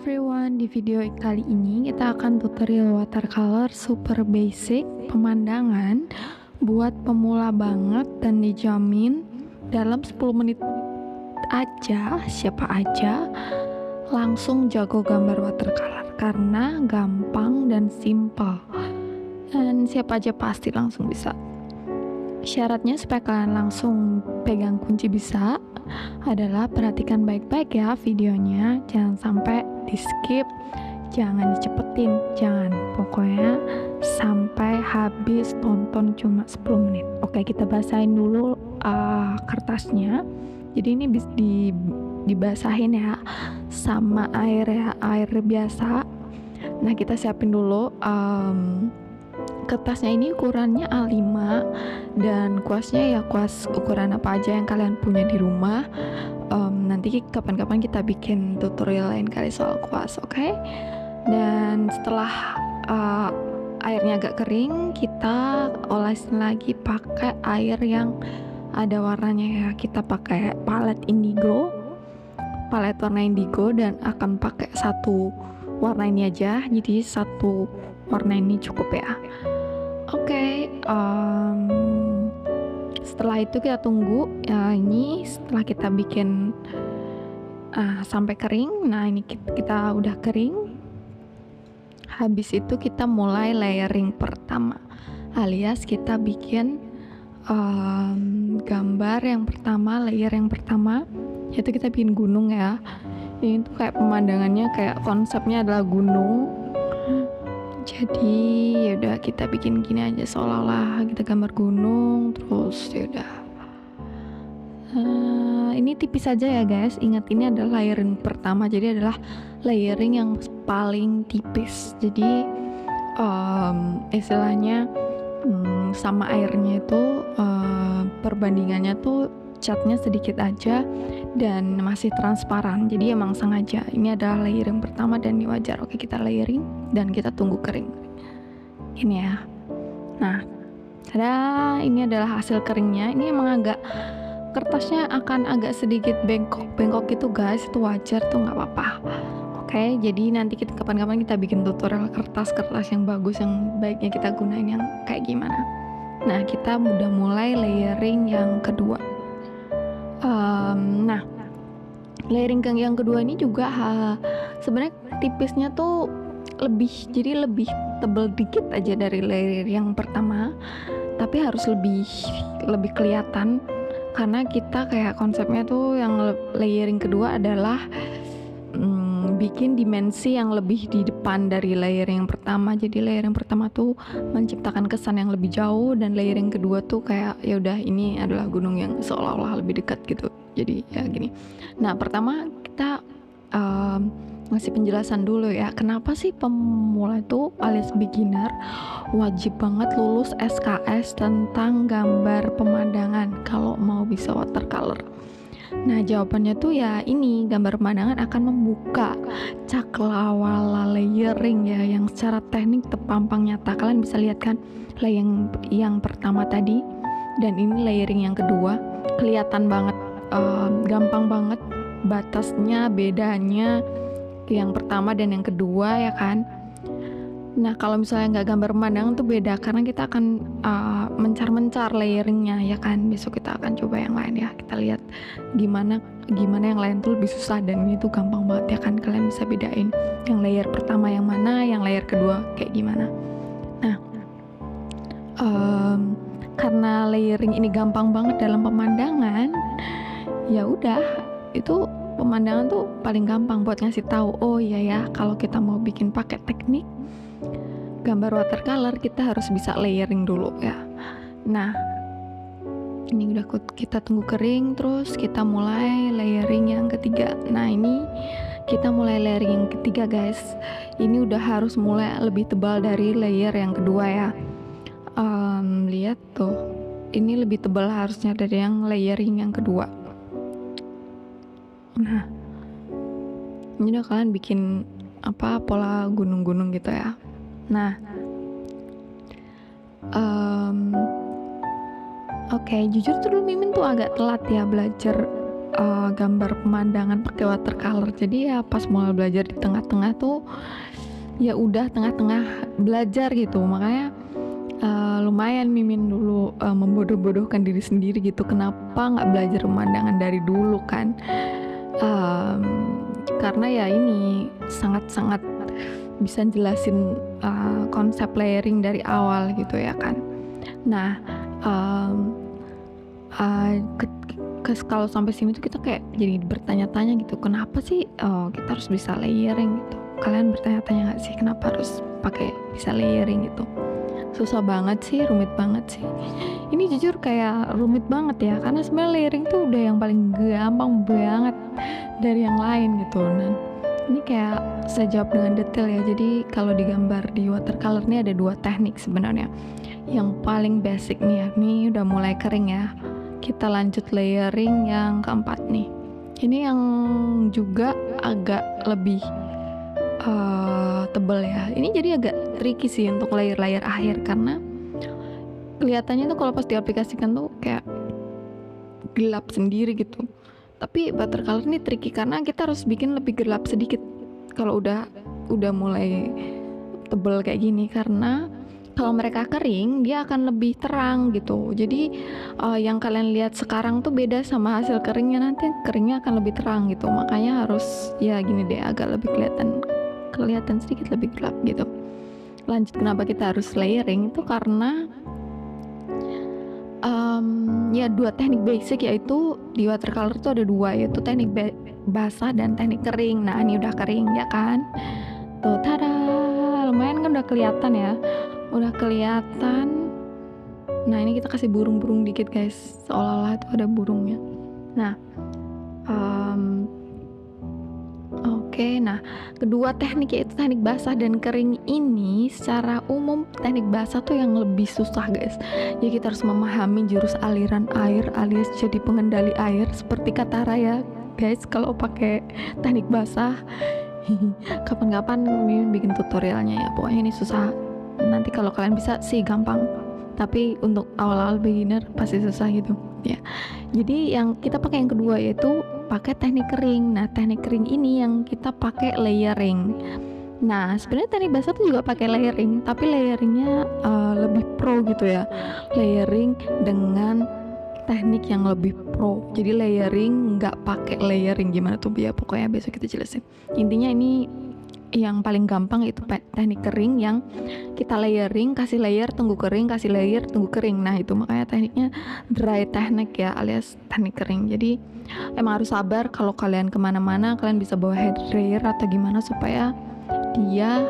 everyone, di video kali ini kita akan tutorial watercolor super basic pemandangan buat pemula banget dan dijamin dalam 10 menit aja, siapa aja langsung jago gambar watercolor karena gampang dan simple dan siapa aja pasti langsung bisa. Syaratnya supaya kalian langsung pegang kunci bisa adalah perhatikan baik-baik ya videonya, jangan sampai di skip, jangan dicepetin, jangan, pokoknya sampai habis tonton cuma 10 menit. Oke, kita basahin dulu kertasnya. Jadi ini dibasahin ya sama air ya, air biasa. Nah, kita siapin dulu kertasnya. Ini ukurannya A5 dan kuasnya ya kuas ukuran apa aja yang kalian punya di rumah. Nanti kapan-kapan kita bikin tutorial lain kali soal kuas, oke? Dan setelah airnya agak kering, kita olesin lagi pakai air yang ada warnanya ya. Kita pakai palet warna indigo, dan akan pakai satu warna ini aja, jadi satu warna ini cukup ya. Oke, setelah itu kita tunggu ya, ini setelah kita bikin sampai kering. Nah, ini kita udah kering. Habis itu kita mulai layering pertama, alias kita bikin gambar yang pertama, layer yang pertama, yaitu kita bikin gunung ya. Ini tuh kayak pemandangannya, kayak konsepnya adalah gunung. Jadi yaudah kita bikin gini aja, seolah-olah kita gambar gunung. Terus yaudah ini tipis aja ya guys, ingat ini adalah layering pertama, jadi adalah layering yang paling tipis. Jadi istilahnya sama airnya itu perbandingannya tuh catnya sedikit aja dan masih transparan, jadi emang sengaja. Ini adalah layering pertama dan ini wajar. Oke, kita layering dan kita tunggu kering ini ya. Nah, tada, ini adalah hasil keringnya. Ini emang kertasnya akan agak sedikit bengkok gitu guys, itu wajar tuh, nggak apa-apa. Oke, jadi nanti kapan-kapan kita bikin tutorial kertas yang bagus, yang baiknya kita gunain yang kayak gimana. Nah, kita udah mulai layering yang kedua. Nah, layering yang kedua ini juga sebenarnya tipisnya tuh lebih tebal dikit aja dari layer yang pertama, tapi harus lebih kelihatan karena kita kayak konsepnya tuh yang layering kedua adalah bikin dimensi yang lebih di depan dari layer yang pertama. Jadi layer yang pertama tuh menciptakan kesan yang lebih jauh, dan layer yang kedua tuh kayak ya udah ini adalah gunung yang seolah-olah lebih dekat gitu. Jadi ya gini. Nah, pertama kita ngasih penjelasan dulu ya, kenapa sih pemula itu alias beginner wajib banget lulus SKS tentang gambar pemandangan kalau mau bisa watercolor. Nah, jawabannya tuh ya ini, gambar pemandangan akan membuka cakrawala layering ya, yang secara teknik terpampang nyata. Kalian bisa lihat kan layering yang pertama tadi dan ini layering yang kedua, kelihatan banget, gampang banget batasnya, bedanya yang pertama dan yang kedua ya kan. Nah, kalau misalnya nggak gambar pemandangan tuh beda, karena kita akan mencar-mencar layeringnya ya kan. Besok kita akan coba yang lain ya, kita lihat gimana yang lain tuh lebih susah dan ini tuh gampang banget ya kan. Kalian bisa bedain yang layer pertama yang mana, yang layer kedua kayak gimana. Nah, karena layering ini gampang banget dalam pemandangan, ya udah, itu pemandangan tuh paling gampang buat ngasih tahu, oh iya ya, kalau kita mau bikin pakai teknik gambar watercolor kita harus bisa layering dulu ya. Nah, ini udah kita tunggu kering, terus kita mulai layering yang ketiga. Nah, ini kita mulai layering yang ketiga guys. Ini udah harus mulai lebih tebal dari layer yang kedua ya. Lihat tuh, ini lebih tebal harusnya dari yang layering yang kedua. Nah, ini udah kalian bikin pola gunung-gunung gitu ya. Nah, oke, jujur tuh dulu Mimin tuh agak telat ya belajar gambar pemandangan pakai watercolor. Jadi ya pas mulai belajar di tengah-tengah tuh ya udah tengah-tengah belajar gitu, makanya lumayan mimin dulu membodoh-bodohkan diri sendiri gitu, kenapa nggak belajar pemandangan dari dulu kan. Karena ya ini sangat-sangat bisa jelasin konsep layering dari awal gitu ya kan. Nah kalau sampai sini tuh kita kayak jadi bertanya-tanya gitu, kenapa sih kita harus bisa layering gitu. Kalian bertanya-tanya nggak sih kenapa harus pakai bisa layering gitu? Susah banget sih, rumit banget sih. Ini jujur kayak rumit banget ya, karena sebenarnya layering tuh udah yang paling gampang banget dari yang lain gitu. Dan ini kayak saya jawab dengan detail ya. Jadi kalau digambar di watercolor ini ada 2 teknik sebenarnya. Yang paling basic nih ya, ini udah mulai kering ya. Kita lanjut layering yang keempat nih. Ini yang juga agak lebih tebel ya. Ini jadi agak tricky sih untuk layer-layer akhir, karena kelihatannya tuh kalau pas diaplikasikan tuh kayak gelap sendiri gitu. Tapi watercolor ini tricky karena kita harus bikin lebih gelap sedikit kalau udah mulai tebel kayak gini, karena kalau mereka kering dia akan lebih terang gitu. Jadi yang kalian lihat sekarang tuh beda sama hasil keringnya, nanti keringnya akan lebih terang gitu. Makanya harus ya gini deh, agak lebih kelihatan sedikit lebih gelap gitu. Lanjut, kenapa kita harus layering itu karena ya 2 teknik basic, yaitu di watercolor tuh ada 2, yaitu teknik basah dan teknik kering. Nah ini udah kering ya kan, tuh tada, lumayan kan udah kelihatan ya, udah kelihatan. Nah ini kita kasih burung-burung dikit guys, seolah-olah itu ada burungnya. Nah Oke, nah kedua teknik yaitu teknik basah dan kering ini secara umum teknik basah tuh yang lebih susah guys. Jadi kita harus memahami jurus aliran air alias jadi pengendali air seperti kata Raya guys kalau pakai teknik basah. Kapan-kapan Mimin bikin tutorialnya ya, pokoknya ini susah. Nanti kalau kalian bisa sih gampang, tapi untuk awal-awal beginner pasti susah gitu ya. Jadi yang kita pakai yang kedua yaitu pakai teknik kering. Nah teknik kering ini yang kita pakai layering. Nah sebenarnya teknik basah tuh juga pakai layering, tapi layeringnya lebih pro gitu ya, layering dengan teknik yang lebih pro. Jadi layering nggak pakai layering, gimana tuh ya, pokoknya besok kita jelasin. Intinya ini yang paling gampang itu teknik kering, yang kita layering, kasih layer, tunggu kering, kasih layer, tunggu kering. Nah itu makanya tekniknya dry technique ya, alias teknik kering. Jadi emang harus sabar. Kalau kalian kemana-mana kalian bisa bawa hair dryer atau gimana supaya dia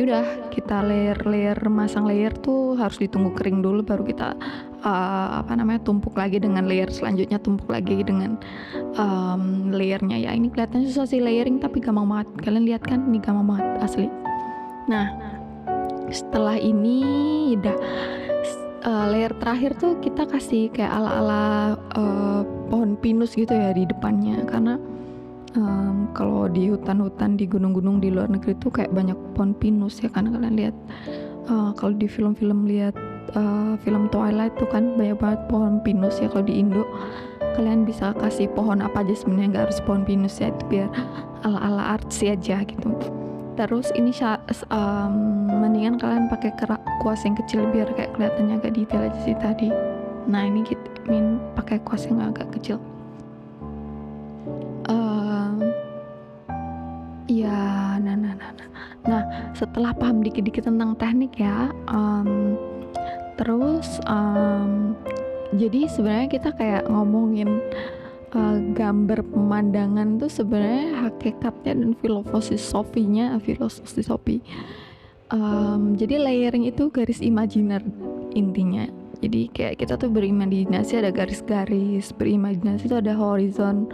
udah kita layer masang layer tuh harus ditunggu kering dulu, baru kita tumpuk lagi dengan layer selanjutnya, tumpuk lagi dengan layernya ya. Ini kelihatannya susah sih layering, tapi gampang banget. Kalian lihat kan, ini gampang banget asli. Nah setelah ini udah layer terakhir tuh kita kasih kayak ala-ala pohon pinus gitu ya di depannya, karena kalau di hutan-hutan di gunung-gunung di luar negeri tuh kayak banyak pohon pinus ya kan. Kalian lihat kalau di film-film lihat film Twilight tuh kan banyak banget pohon pinus ya. Kalau di Indo kalian bisa kasih pohon apa aja sebenarnya, nggak harus pohon pinus ya, itu biar ala-ala artsy aja gitu. Terus ini mendingan kalian pakai kuas yang kecil biar kayak kelihatannya agak detail aja sih tadi. Nah ini kita pakai kuas yang agak kecil. Ya, nah setelah paham dikit-dikit tentang teknik ya, terus jadi sebenarnya kita kayak ngomongin gambar pemandangan tuh sebenarnya hakikatnya dan filosofi. Jadi layering itu garis imajiner intinya. Jadi kayak kita tuh berimajinasi ada garis-garis, berimajinasi tuh ada horizon,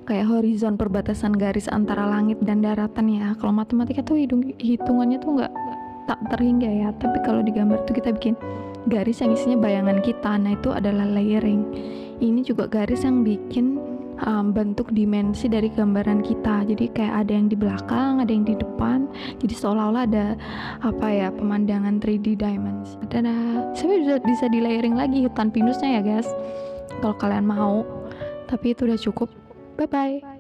kayak horizon perbatasan garis antara langit dan daratan ya. Kalau matematika tuh hitungannya tuh nggak tak terhingga ya, tapi kalau di gambar tuh kita bikin garis yang isinya bayangan kita. Nah itu adalah layering. Ini juga garis yang bikin bentuk dimensi dari gambaran kita. Jadi kayak ada yang di belakang, ada yang di depan. Jadi seolah-olah ada pemandangan 3D dimensi. Sebenarnya bisa di layering lagi hutan pinusnya ya guys, kalau kalian mau. tapi itu udah cukup. Bye bye.